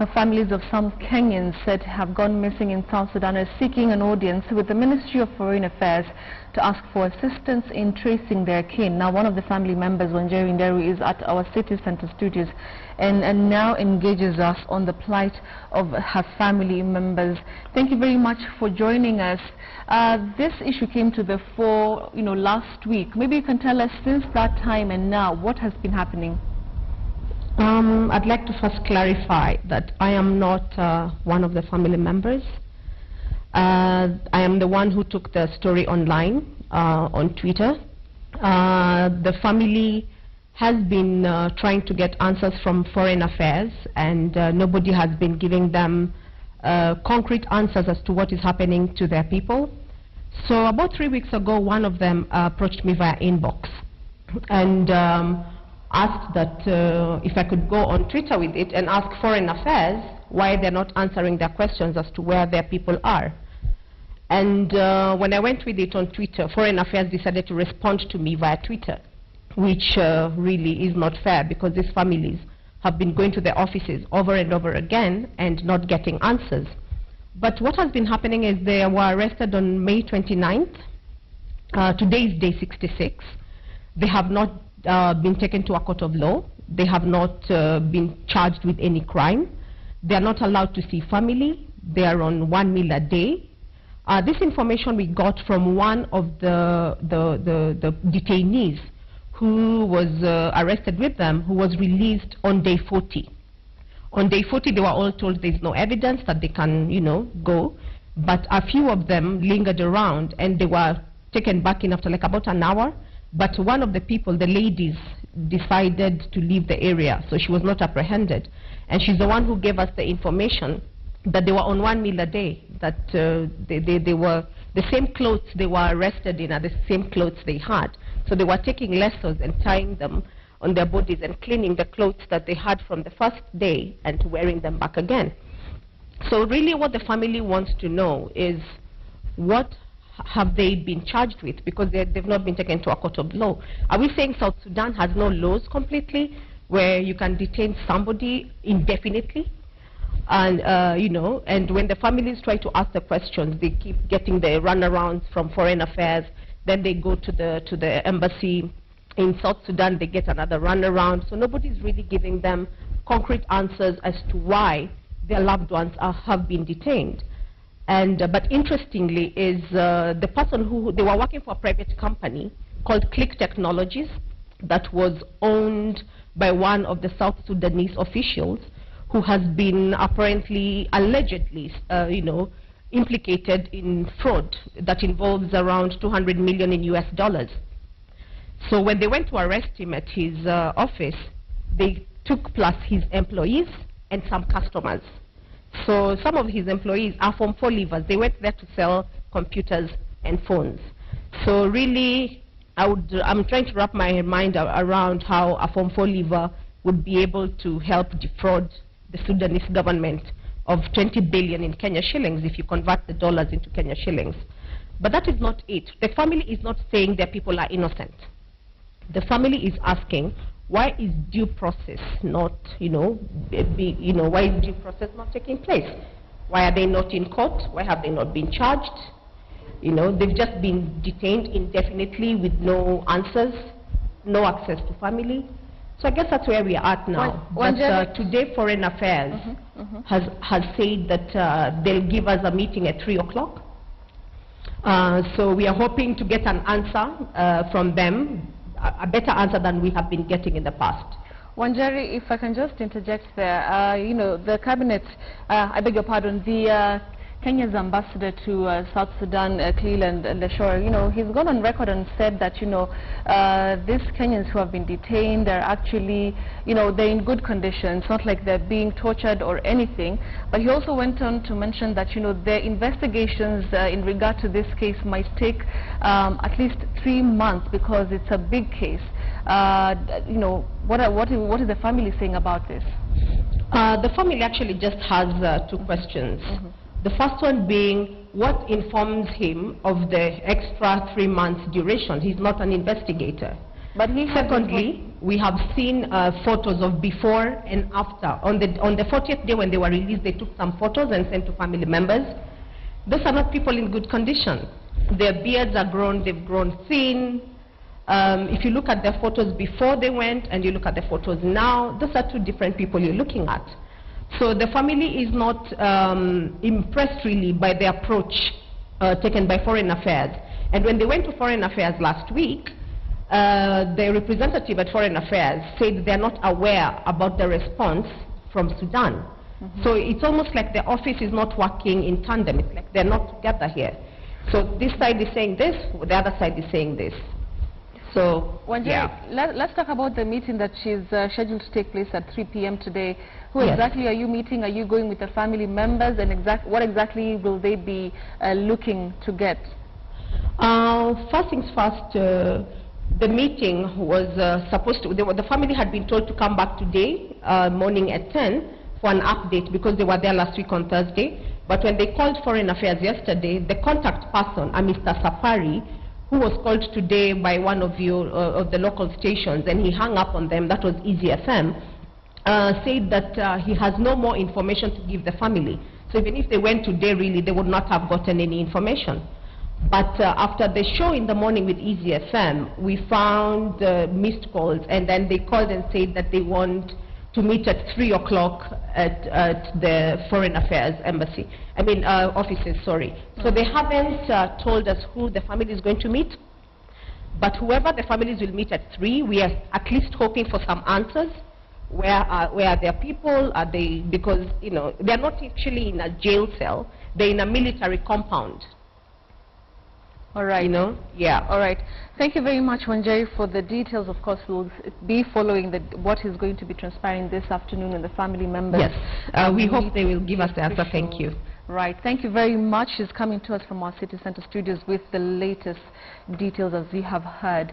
The families of some Kenyans said have gone missing in South Sudan are seeking an audience with the Ministry of Foreign Affairs to ask for assistance in tracing their kin. Now, one of the family members, Wanjeri Nderu, is at our city center studios and now engages us on the plight of her family members. Thank you very much for joining us. This issue came to the fore, last week. Maybe you can tell us since that time and now what has been happening. I'd like to first clarify that I am not one of the family members. I am the one who took the story online on Twitter. The family has been trying to get answers from Foreign Affairs, and nobody has been giving them concrete answers as to what is happening to their people. So about 3 weeks ago, one of them approached me via inbox and asked that if I could go on Twitter with it and ask Foreign Affairs why they're not answering their questions as to where their people are. And when I went with it on Twitter, Foreign Affairs decided to respond to me via Twitter, which really is not fair because these families have been going to their offices over and over again and not getting answers. But what has been happening is they were arrested on May 29th. Today is day 66. They have not been taken to a court of law. They have not been charged with any crime. They are not allowed to see family. They are on 1 meal a day. This information we got from one of the detainees who was arrested with them, who was released on day 40. On day 40, they were all told there's no evidence that they can, go. But a few of them lingered around, and they were taken back in after like about an hour. But one of the people, the ladies, decided to leave the area, so she was not apprehended. And she's the one who gave us the information that they were on 1 meal a day, that they were, the same clothes they were arrested in are the same clothes they had. So they were taking lassos and tying them on their bodies and cleaning the clothes that they had from the first day and wearing them back again. So really what the family wants to know is what have they been charged with, because they've not been taken to a court of law. Are we saying South Sudan has no laws completely where you can detain somebody indefinitely? And, and when the families try to ask the questions, they keep getting the runarounds from Foreign Affairs, then they go to the embassy in South Sudan, they get another runaround. So nobody's really giving them concrete answers as to why their loved ones have been detained. And but interestingly is the person who, they were working for a private company called Click Technologies that was owned by one of the South Sudanese officials who has been apparently, allegedly, implicated in fraud that involves around 200 million in US dollars. So when they went to arrest him at his office, they took plus his employees and some customers. So some of his employees are Form 4 leavers. They went there to sell computers and phones. So really, I'm trying to wrap my mind around how a Form 4 leaver would be able to help defraud the Sudanese government of 20 billion in Kenya shillings if you convert the dollars into Kenya shillings. But that is not it. The family is not saying their people are innocent. The family is asking, why is due process not, why is due process not taking place? Why are they not in court? Why have they not been charged? They've just been detained indefinitely with no answers, no access to family. So I guess that's where we are at now. But today Foreign Affairs has said that they'll give us a meeting at 3 o'clock. So we are hoping to get an answer from them, a better answer than we have been getting in the past. Wanjeri, if I can just interject there, the cabinet, I beg your pardon, the Kenya's ambassador to South Sudan, Cleland Leshore, he's gone on record and said that, these Kenyans who have been detained are actually, they're in good condition. It's not like they're being tortured or anything. But he also went on to mention that, their investigations in regard to this case might take at least 3 months because it's a big case. What is the family saying about this? The family actually just has 2 questions. The first one being, what informs him of the extra 3 months duration? He's not an investigator. But he has Secondly, we have seen photos of before and after. On the 40th day when they were released, they took some photos and sent to family members. Those are not people in good condition. Their beards are grown, they've grown thin. If you look at their photos before they went and you look at the photos now, those are two different people you're looking at. So the family is not impressed really by the approach taken by Foreign Affairs. And when they went to Foreign Affairs last week, the representative at Foreign Affairs said they're not aware about the response from Sudan. So it's almost like the office is not working in tandem. It's like they're not together here. So this side is saying this, the other side is saying this. So, let's talk about the meeting that she's scheduled to take place at 3 p.m. today. Who exactly are you meeting? Are you going with the family members? And what exactly will they be looking to get? First things first, the meeting was supposed to, the family had been told to come back today morning at 10 for an update because they were there last week on Thursday. But when they called Foreign Affairs yesterday, the contact person, Mr. Safari, who was called today by one of the local stations, and he hung up on them, that was Easy FM, said that he has no more information to give the family. So even if they went today, really, they would not have gotten any information. But after the show in the morning with Easy FM, we found missed calls, and then they called and said that they want to meet at 3 o'clock at the Foreign Affairs embassy, offices, sorry. So they haven't told us who the family is going to meet, but whoever the families will meet at 3, we are at least hoping for some answers. Where are their people? Are they, because, you know, they're not actually in a jail cell, they're in a military compound. All right. You know? Yeah. All right. Thank you very much, Wanjeri, for the details. Of course, we'll be following what is going to be transpiring this afternoon and the family members. Yes. We hope they will give us the answer. Thank you. Right. Thank you very much. She's coming to us from our City Center studios with the latest details, as we have heard.